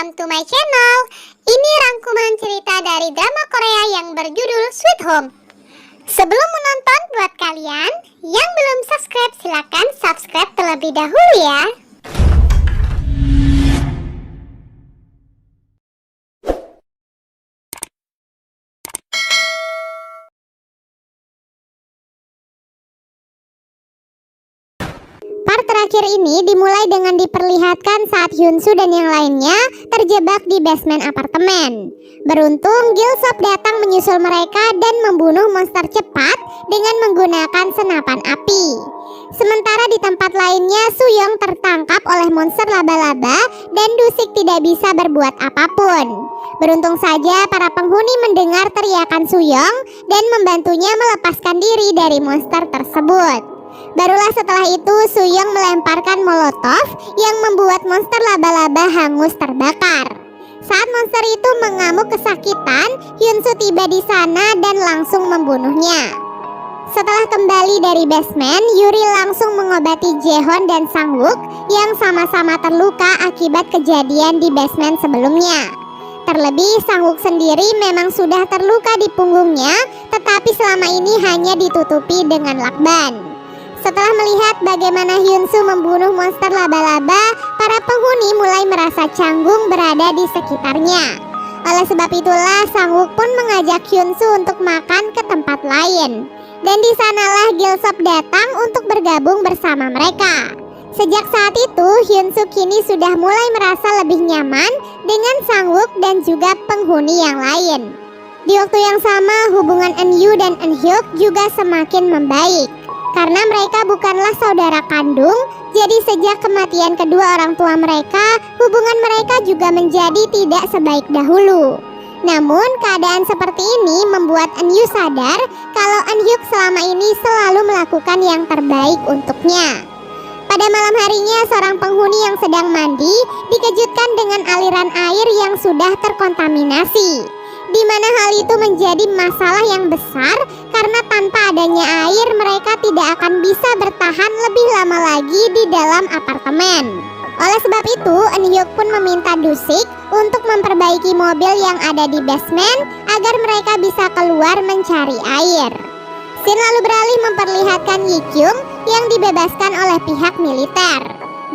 welcome to my channel. Ini rangkuman cerita dari drama Korea yang berjudul Sweet Home. Sebelum menonton, buat kalian yang belum subscribe, silakan subscribe terlebih dahulu ya. Part terakhir ini dimulai dengan diperlihatkan saat Hyunsoo dan yang lainnya terjebak di basement apartemen. Beruntung Gilsop datang menyusul mereka dan membunuh monster cepat dengan menggunakan senapan api. Sementara di tempat lainnya Suyong tertangkap oleh monster laba-laba dan Dusik tidak bisa berbuat apapun. Beruntung saja para penghuni mendengar teriakan Suyong dan membantunya melepaskan diri dari monster tersebut. Barulah setelah itu Suyong melemparkan molotov yang membuat monster laba-laba hangus terbakar. Saat monster itu mengamuk kesakitan, Hyunsoo tiba di sana dan langsung membunuhnya. Setelah kembali dari basement, Yuri langsung mengobati Jaehoon dan Sang-wook yang sama-sama terluka akibat kejadian di basement sebelumnya. Terlebih Sang-wook sendiri memang sudah terluka di punggungnya, tetapi selama ini hanya ditutupi dengan lakban. Setelah melihat bagaimana Hyunsoo membunuh monster laba-laba, para penghuni mulai merasa canggung berada di sekitarnya. Oleh sebab itulah Sang-wook pun mengajak Hyunsoo untuk makan ke tempat lain. Dan di sanalah Gilsop datang untuk bergabung bersama mereka. Sejak saat itu Hyunsoo kini sudah mulai merasa lebih nyaman dengan Sang-wook dan juga penghuni yang lain. Di waktu yang sama hubungan Eun-yu dan Eun-hyuk juga semakin membaik. Karena mereka bukanlah saudara kandung, jadi sejak kematian kedua orang tua mereka, hubungan mereka juga menjadi tidak sebaik dahulu. Namun keadaan seperti ini membuat Eun-yu sadar kalau Eun-hyuk selama ini selalu melakukan yang terbaik untuknya. Pada malam harinya seorang penghuni yang sedang mandi dikejutkan dengan aliran air yang sudah terkontaminasi, di mana hal itu menjadi masalah yang besar karena tanpa adanya air mereka tidak akan bisa bertahan lebih lama lagi di dalam apartemen. Oleh sebab itu Eun-hyuk pun meminta Dusik untuk memperbaiki mobil yang ada di basement agar mereka bisa keluar mencari air. Scene lalu beralih memperlihatkan Yi-kyung yang dibebaskan oleh pihak militer.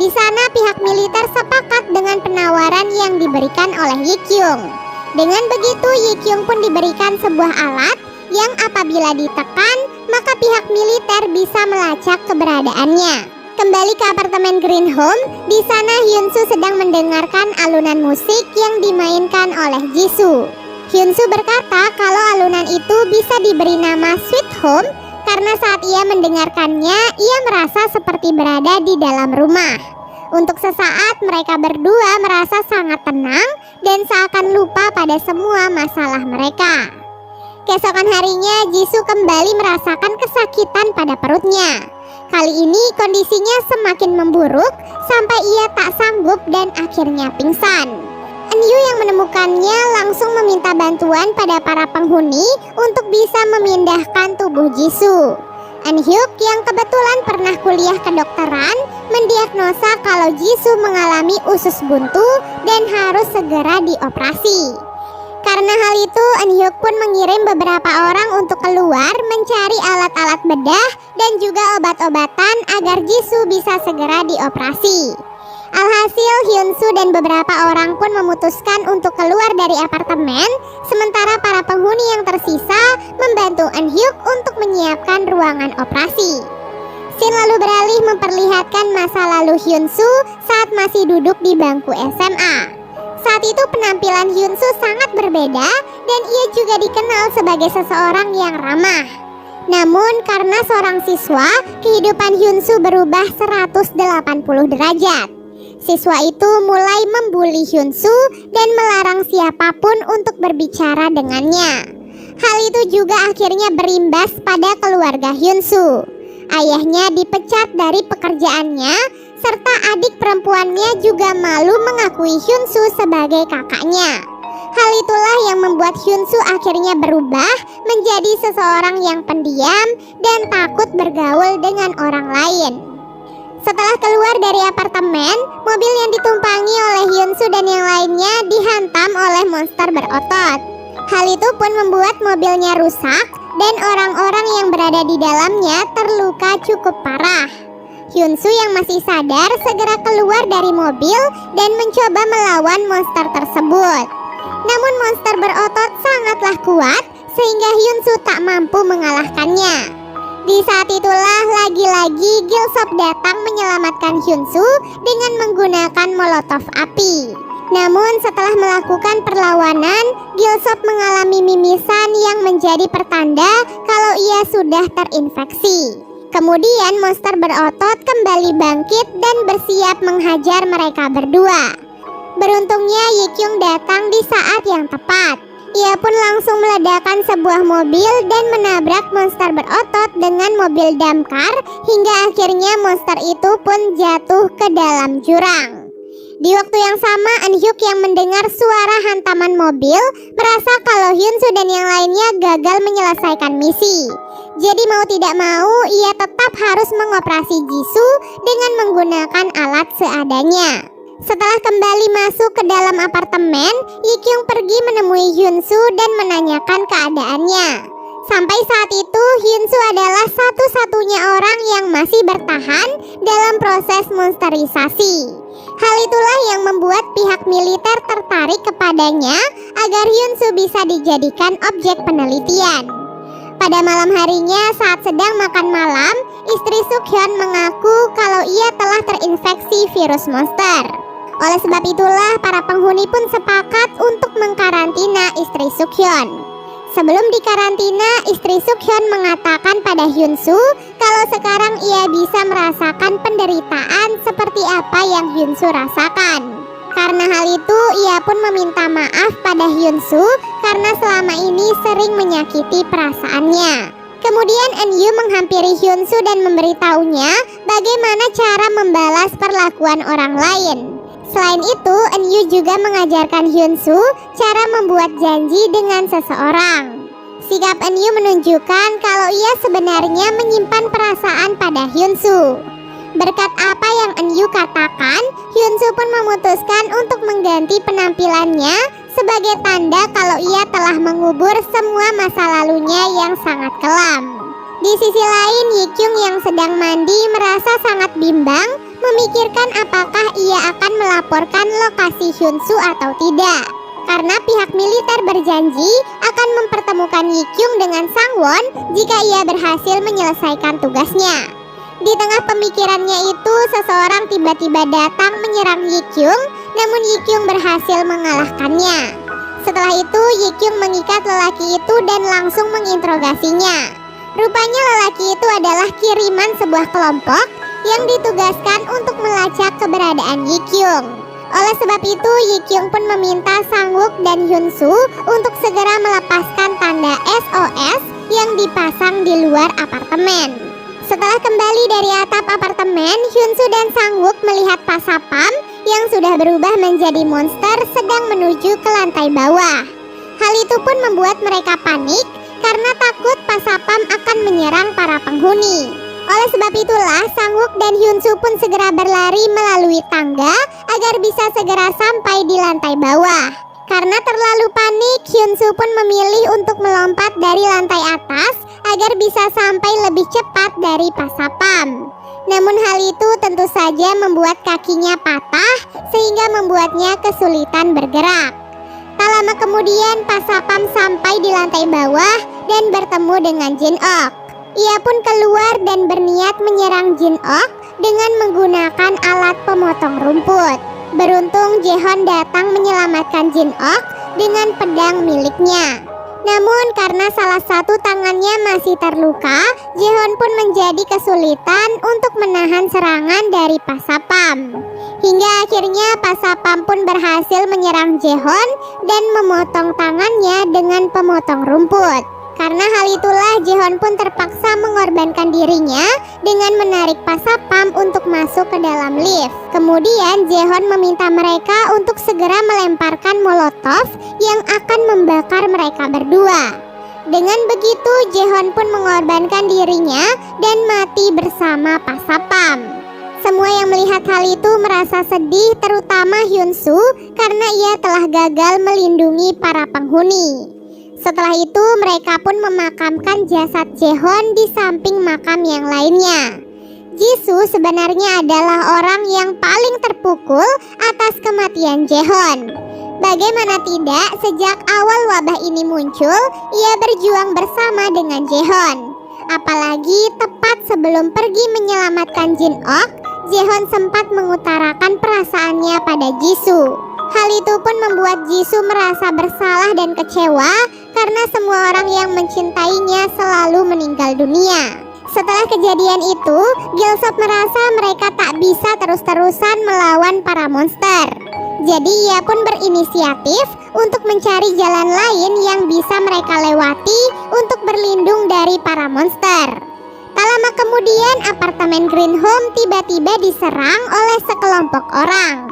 Di sana pihak militer sepakat dengan penawaran yang diberikan oleh Yi-kyung. Dengan begitu Yi-kyung pun diberikan sebuah alat yang apabila ditekan maka pihak militer bisa melacak keberadaannya. Kembali ke apartemen Green Home, di sana Hyunsoo sedang mendengarkan alunan musik yang dimainkan oleh Jisoo. Hyunsoo berkata kalau alunan itu bisa diberi nama Sweet Home karena saat ia mendengarkannya ia merasa seperti berada di dalam rumah. Untuk sesaat mereka berdua merasa sangat tenang dan seakan lupa pada semua masalah mereka. Keesokan harinya Jisoo kembali merasakan kesakitan pada perutnya. Kali ini kondisinya semakin memburuk sampai ia tak sanggup dan akhirnya pingsan. Eun-yu yang menemukannya langsung meminta bantuan pada para penghuni untuk bisa memindahkan tubuh Jisoo. Eun-hyuk yang kebetulan pernah kuliah kedokteran mendiagnosa kalau Jisoo mengalami usus buntu dan harus segera dioperasi. Karena hal itu Eun-hyuk pun mengirim beberapa orang untuk keluar mencari alat-alat bedah dan juga obat-obatan agar Jisoo bisa segera dioperasi. Alhasil Hyunsoo dan beberapa orang pun memutuskan untuk keluar dari apartemen, sementara para penghuni yang tersisa membantu Eun-hyuk untuk menyiapkan ruangan operasi. Scene lalu beralih memperlihatkan masa lalu Hyunsoo saat masih duduk di bangku SMA. Saat itu penampilan Hyunsoo sangat berbeda dan ia juga dikenal sebagai seseorang yang ramah. Namun karena seorang siswa, kehidupan Hyunsoo berubah 180 derajat. Siswa itu mulai membuli Hyunsoo dan melarang siapapun untuk berbicara dengannya. Hal itu juga akhirnya berimbas pada keluarga Hyunsoo. Ayahnya dipecat dari pekerjaannya, serta adik perempuannya juga malu mengakui Hyunsoo sebagai kakaknya. Hal itulah yang membuat Hyunsoo akhirnya berubah menjadi seseorang yang pendiam dan takut bergaul dengan orang lain. Setelah keluar dari apartemen, mobil yang ditumpangi oleh Hyunsu dan yang lainnya dihantam oleh monster berotot. Hal itu pun membuat mobilnya rusak dan orang-orang yang berada di dalamnya terluka cukup parah. Hyunsu yang masih sadar segera keluar dari mobil dan mencoba melawan monster tersebut. Namun monster berotot sangatlah kuat sehingga Hyunsu tak mampu mengalahkannya. Di saat itulah lagi-lagi Gilsop datang menyelamatkan Hyunsu dengan menggunakan molotov api. Namun setelah melakukan perlawanan, Gilsop mengalami mimisan yang menjadi pertanda kalau ia sudah terinfeksi. Kemudian monster berotot kembali bangkit dan bersiap menghajar mereka berdua. Beruntungnya Yikyung datang di saat yang tepat. Ia pun langsung meledakkan sebuah mobil dan menabrak monster berotot dengan mobil damkar hingga akhirnya monster itu pun jatuh ke dalam jurang. Di waktu yang sama, Eun-hyuk yang mendengar suara hantaman mobil merasa kalau Hyunsu dan yang lainnya gagal menyelesaikan misi. Jadi mau tidak mau, ia tetap harus mengoperasi Jisoo dengan menggunakan alat seadanya. Setelah kembali masuk ke dalam apartemen, Yikyung pergi menemui Hyunsu dan menanyakan keadaannya. Sampai saat itu, Hyunsu adalah satu-satunya orang yang masih bertahan dalam proses monsterisasi. Hal itulah yang membuat pihak militer tertarik kepadanya agar Hyunsu bisa dijadikan objek penelitian. Pada malam harinya saat sedang makan malam, istri Sukhyun mengaku kalau ia telah terinfeksi virus monster. Oleh sebab itulah para penghuni pun sepakat untuk mengkarantina istri Sukhyun. Sebelum dikarantina, istri Sukhyun mengatakan pada Hyunsu kalau sekarang ia bisa merasakan penderitaan seperti apa yang Hyunsu rasakan. Karena hal itu, ia pun meminta maaf pada Hyunsu karena selama ini sering menyakiti perasaannya. Kemudian Eun-yu menghampiri Hyunsu dan memberitahunya bagaimana cara membalas perlakuan orang lain. Selain itu, Eun-yu juga mengajarkan Hyunsu cara membuat janji dengan seseorang. Sikap Eun-yu menunjukkan kalau ia sebenarnya menyimpan perasaan pada Hyunsu. Berkat apa yang Eun-yu katakan, Hyunsu pun memutuskan untuk mengganti penampilannya sebagai tanda kalau ia telah mengubur semua masa lalunya yang sangat kelam. Di sisi lain, Yikyung yang sedang mandi merasa sangat bimbang, memikirkan apakah ia akan melaporkan lokasi Hyunsu atau tidak. Karena pihak militer berjanji akan mempertemukan Yikyung dengan Sangwon jika ia berhasil menyelesaikan tugasnya. Di tengah pemikirannya itu, seseorang tiba-tiba datang menyerang Yikyung, namun Yikyung berhasil mengalahkannya. Setelah itu, Yikyung mengikat lelaki itu dan langsung menginterogasinya. Rupanya lelaki itu adalah kiriman sebuah kelompok yang ditugaskan untuk melacak keberadaan Yikyung. Oleh sebab itu, Yikyung pun meminta Sangwook dan Hyunsu untuk segera melepaskan tanda SOS yang dipasang di luar apartemen. Setelah kembali dari atap apartemen, Hyunsu dan Sangwook melihat Pasapam yang sudah berubah menjadi monster sedang menuju ke lantai bawah. Hal itu pun membuat mereka panik karena takut Pasapam akan menyerang para penghuni. Oleh sebab itulah, Sangwook dan Hyunsu pun segera berlari melalui tangga agar bisa segera sampai di lantai bawah. Karena terlalu panik, Hyunsu pun memilih untuk melompat dari lantai atas agar bisa sampai lebih cepat dari Pasapam. Namun hal itu tentu saja membuat kakinya patah sehingga membuatnya kesulitan bergerak. Tak lama kemudian Pasapam sampai di lantai bawah dan bertemu dengan Jin-ok. Ia pun keluar dan berniat menyerang Jin-ok dengan menggunakan alat pemotong rumput. Beruntung Jaehyun datang menyelamatkan Jin-ok dengan pedang miliknya. Namun karena salah satu tangannya masih terluka, Jaehyun pun menjadi kesulitan untuk menahan serangan dari Pasapam. Hingga akhirnya Pasapam pun berhasil menyerang Jaehyun dan memotong tangannya dengan pemotong rumput. Karena hal itulah Jaehyun pun terpaksa mengorbankan dirinya dengan menarik Pasapam untuk masuk ke dalam lift. Kemudian Jaehyun meminta mereka untuk segera melemparkan molotov yang akan membakar mereka berdua. Dengan begitu Jaehyun pun mengorbankan dirinya dan mati bersama Pasapam. Semua yang melihat hal itu merasa sedih, terutama Hyunsu karena ia telah gagal melindungi para penghuni. Setelah itu mereka pun memakamkan jasad Jaehoon di samping makam yang lainnya. Jisoo sebenarnya adalah orang yang paling terpukul atas kematian Jaehoon. Bagaimana tidak, sejak awal wabah ini muncul, ia berjuang bersama dengan Jaehoon. Apalagi tepat sebelum pergi menyelamatkan Jin-ok, Jaehoon sempat mengutarakan perasaannya pada Jisoo. Hal itu pun membuat Jisoo merasa bersalah dan kecewa karena semua orang yang mencintainya selalu meninggal dunia. Setelah kejadian itu, Gilsop merasa mereka tak bisa terus-terusan melawan para monster. Jadi ia pun berinisiatif untuk mencari jalan lain yang bisa mereka lewati untuk berlindung dari para monster. Tak lama kemudian apartemen Green Home tiba-tiba diserang oleh sekelompok orang.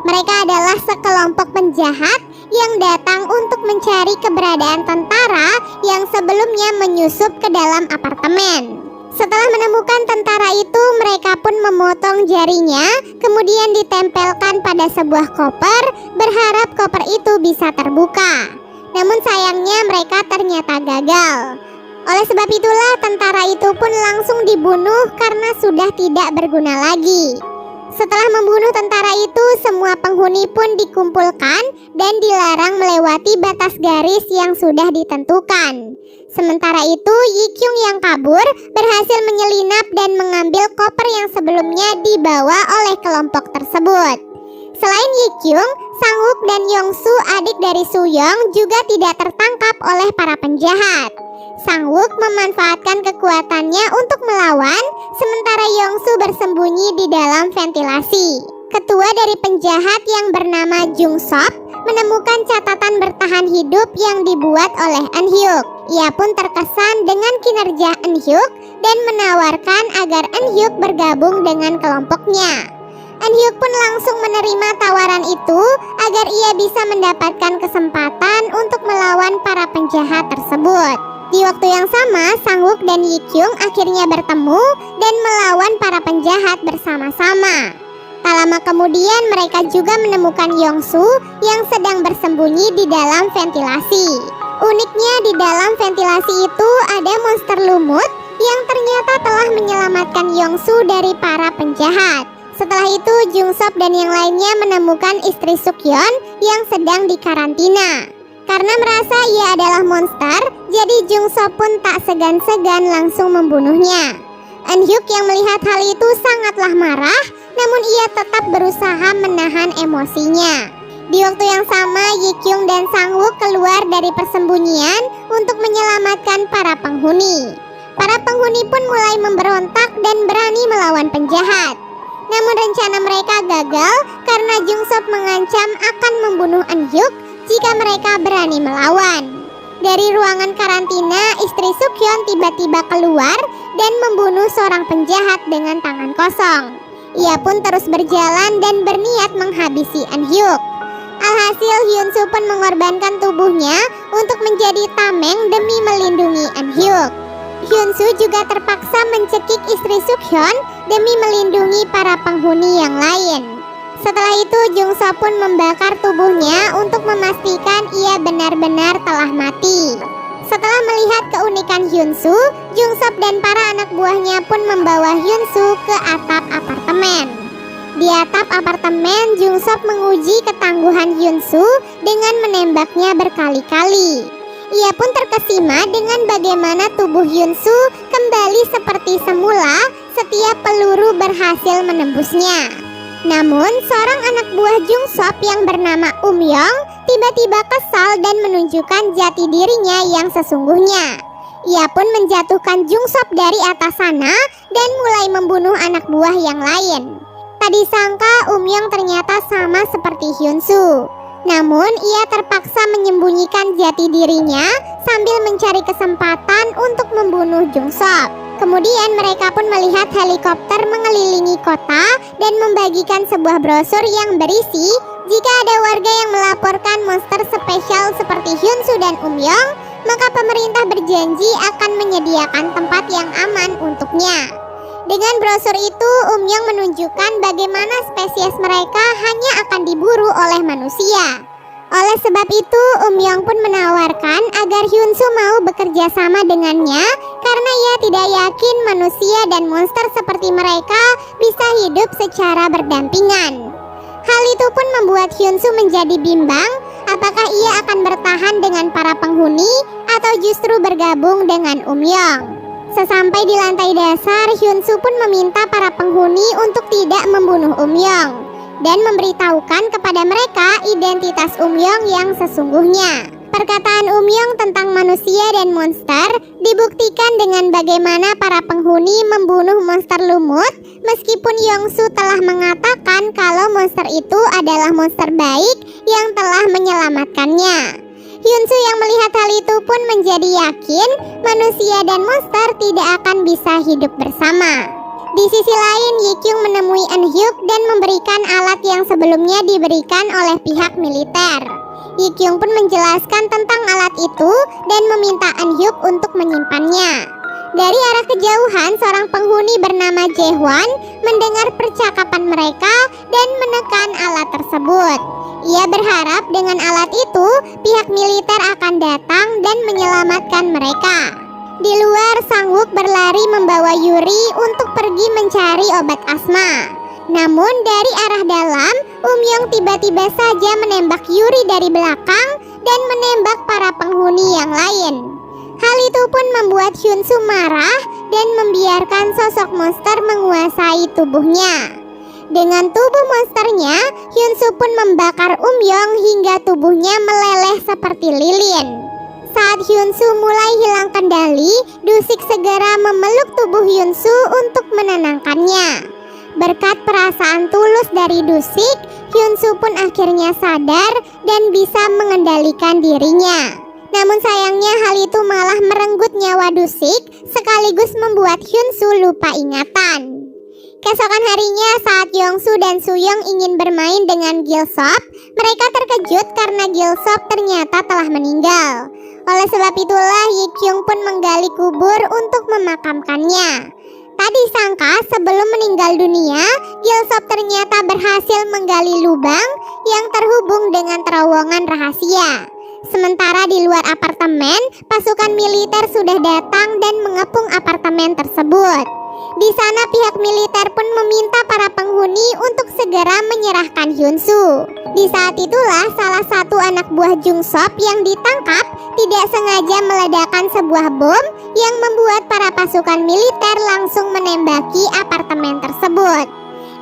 Mereka adalah sekelompok penjahat yang datang untuk mencari keberadaan tentara yang sebelumnya menyusup ke dalam apartemen. Setelah menemukan tentara itu, mereka pun memotong jarinya, kemudian ditempelkan pada sebuah koper, berharap koper itu bisa terbuka. Namun sayangnya mereka ternyata gagal. Oleh sebab itulah tentara itu pun langsung dibunuh karena sudah tidak berguna lagi. Setelah membunuh tentara itu, semua penghuni pun dikumpulkan dan dilarang melewati batas garis yang sudah ditentukan. Sementara itu, Yikyung yang kabur berhasil menyelinap dan mengambil koper yang sebelumnya dibawa oleh kelompok tersebut. Selain Yikyung, Sang-wook dan Yongsu, adik dari Suyong, juga tidak tertangkap oleh para penjahat. Sang-wook memanfaatkan kekuatannya untuk melawan, sementara Yongsu bersembunyi di dalam ventilasi. Ketua dari penjahat yang bernama Jung-sop menemukan catatan bertahan hidup yang dibuat oleh Eun-hyuk. Ia pun terkesan dengan kinerja Eun-hyuk dan menawarkan agar Eun-hyuk bergabung dengan kelompoknya. Eun-hyuk pun langsung menerima tawaran itu agar ia bisa mendapatkan kesempatan untuk melawan para penjahat tersebut. Di waktu yang sama, Sang-wook dan Yikyung akhirnya bertemu dan melawan para penjahat bersama-sama. Tak lama kemudian mereka juga menemukan Yongsu yang sedang bersembunyi di dalam ventilasi. Uniknya di dalam ventilasi itu ada monster lumut yang ternyata telah menyelamatkan Yongsu dari para penjahat. Setelah itu Jung-sop dan yang lainnya menemukan istri Sukyeon yang sedang dikarantina. Karena merasa ia adalah monster, jadi Jung-sop pun tak segan-segan langsung membunuhnya. Eun-hyuk yang melihat hal itu sangatlah marah, namun ia tetap berusaha menahan emosinya. Di waktu yang sama, Yikyung dan Sang-wook keluar dari persembunyian untuk menyelamatkan para penghuni. Para penghuni pun mulai memberontak dan berani melawan penjahat. Namun rencana mereka gagal karena Jung-sop mengancam akan membunuh Eun-hyuk jika mereka berani melawan. Dari ruangan karantina, istri Sukyeon tiba-tiba keluar dan membunuh seorang penjahat dengan tangan kosong. Ia pun terus berjalan dan berniat menghabisi Eun-hyuk. Alhasil Hyunsu pun mengorbankan tubuhnya untuk menjadi tameng demi melindungi Eun-hyuk. Hyunsu juga terpaksa mencekik istri Sukyeon demi melindungi para penghuni yang lain. Setelah itu Jung-sop pun membakar tubuhnya untuk memastikan ia benar-benar telah mati. Setelah melihat keunikan Hyunsu, Jung-sop dan para anak buahnya pun membawa Hyunsu ke atap apartemen. Di atap apartemen, Jung-sop menguji ketangguhan Hyunsu dengan menembaknya berkali-kali. Ia pun terkesima dengan bagaimana tubuh Hyunsu kembali seperti semula setiap peluru berhasil menembusnya. Namun, seorang anak buah Jung-sop yang bernama Yong tiba-tiba kesal dan menunjukkan jati dirinya yang sesungguhnya. Ia pun menjatuhkan Jung-sop dari atas sana dan mulai membunuh anak buah yang lain. Tak disangka Yong ternyata sama seperti Hyunsu. Namun, ia terpaksa menyembunyikan jati dirinya sambil mencari kesempatan untuk membunuh Jung-sop. Kemudian mereka pun melihat helikopter mengelilingi kota dan membagikan sebuah brosur yang berisi jika ada warga yang melaporkan monster spesial seperti Hyunsu dan Yong, maka pemerintah berjanji akan menyediakan tempat yang aman untuknya. Dengan brosur itu, Yong menunjukkan bagaimana spesies mereka hanya akan diburu oleh manusia. Oleh sebab itu, Yong pun menawarkan agar Hyunsu mau bekerja sama dengannya karena ia tidak yakin manusia dan monster seperti mereka bisa hidup secara berdampingan. Hal itu pun membuat Hyunsu menjadi bimbang apakah ia akan bertahan dengan para penghuni atau justru bergabung dengan Yong. Sesampai di lantai dasar, Hyunsu pun meminta para penghuni untuk tidak membunuh Yong dan memberitahukan kepada mereka identitas Yong yang sesungguhnya. Perkataan Yong tentang manusia dan monster dibuktikan dengan bagaimana para penghuni membunuh monster lumut meskipun Yongsu telah mengatakan kalau monster itu adalah monster baik yang telah menyelamatkannya. Hyunsu yang melihat hal itu pun menjadi yakin manusia dan monster tidak akan bisa hidup bersama. Di sisi lain, Yikyung menemui Eunhyuk dan memberikan alat yang sebelumnya diberikan oleh pihak militer. Yikyung pun menjelaskan tentang alat itu dan meminta Eunhyuk untuk menyimpannya. Dari arah kejauhan, seorang penghuni bernama Jaehwan mendengar percakapan mereka dan menekan alat tersebut. Ia berharap dengan alat itu, pihak militer akan datang dan menyelamatkan mereka. Di luar, Sang-wook berlari membawa Yuri untuk pergi mencari obat asma. Namun dari arah dalam, Yong tiba-tiba saja menembak Yuri dari belakang dan menembak para penghuni yang lain. Hal itu pun membuat Hyunsu marah dan membiarkan sosok monster menguasai tubuhnya. Dengan tubuh monsternya, Hyunsu pun membakar Yong hingga tubuhnya meleleh seperti lilin. Saat Hyunsu mulai hilang kendali, Dusik segera memeluk tubuh Hyunsu untuk menenangkannya. Berkat perasaan tulus dari Dusik, Hyunsu pun akhirnya sadar dan bisa mengendalikan dirinya. Namun sayangnya hal itu malah merenggut nyawa Dusik sekaligus membuat Hyunsu lupa ingatan. Keesokan harinya saat Yongsu dan Suyong ingin bermain dengan Gilsop, mereka terkejut karena Gilsop ternyata telah meninggal. Oleh sebab itulah Yikyung pun menggali kubur untuk memakamkannya. Tak disangka sebelum meninggal dunia, Gilsop ternyata berhasil menggali lubang yang terhubung dengan terowongan rahasia. Sementara di luar apartemen, pasukan militer sudah datang dan mengepung apartemen tersebut. Di sana pihak militer pun meminta para penghuni untuk segera menyerahkan Hyunsu. Di saat itulah salah satu anak buah Jungsop yang ditangkap tidak sengaja meledakkan sebuah bom yang membuat para pasukan militer langsung menembaki apartemen tersebut.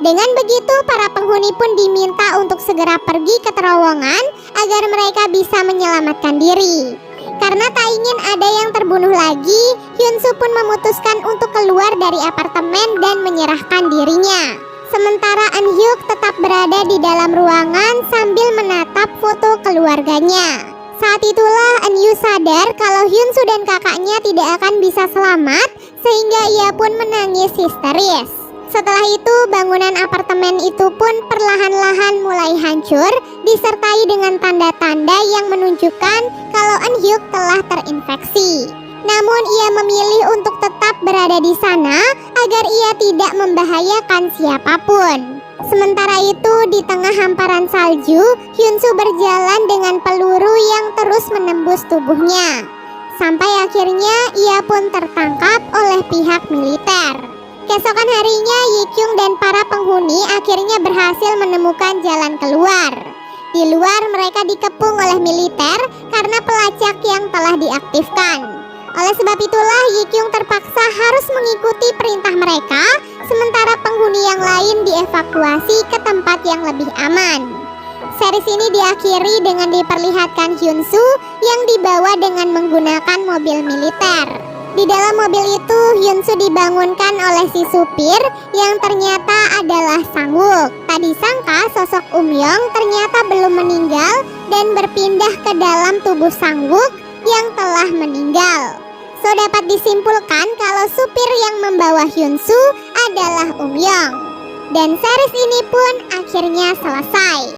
Dengan begitu para penghuni pun diminta untuk segera pergi ke terowongan agar mereka bisa menyelamatkan diri. Karena tak ingin ada yang terbunuh lagi, Hyunsu pun memutuskan untuk keluar dari apartemen dan menyerahkan dirinya. Sementara Eunhyuk tetap berada di dalam ruangan sambil menatap foto keluarganya. Saat itulah Eunhyuk sadar kalau Hyunsu dan kakaknya tidak akan bisa selamat, sehingga ia pun menangis histeris. Setelah itu, bangunan apartemen itu pun perlahan-lahan mulai hancur, disertai dengan tanda-tanda yang menunjukkan kalau Eunhyuk telah terinfeksi. Namun ia memilih untuk tetap berada di sana agar ia tidak membahayakan siapapun. Sementara itu, di tengah hamparan salju, Hyunsu berjalan dengan peluru yang terus menembus tubuhnya. Sampai akhirnya ia pun tertangkap oleh pihak militer. Keesokan harinya, Yikyung dan para penghuni akhirnya berhasil menemukan jalan keluar. Di luar mereka dikepung oleh militer karena pelacak yang telah diaktifkan. Oleh sebab itulah Yikyung terpaksa harus mengikuti perintah mereka, sementara penghuni yang lain dievakuasi ke tempat yang lebih aman. Series ini diakhiri dengan diperlihatkan Hyunsu yang dibawa dengan menggunakan mobil militer. Di dalam mobil itu, Hyunsu dibangunkan oleh si supir yang ternyata adalah Sang-wook. Tak disangka sosok Yong ternyata belum meninggal dan berpindah ke dalam tubuh Sang-wook yang telah meninggal. So dapat disimpulkan kalau supir yang membawa Hyunsu adalah Yong. Dan series ini pun akhirnya selesai.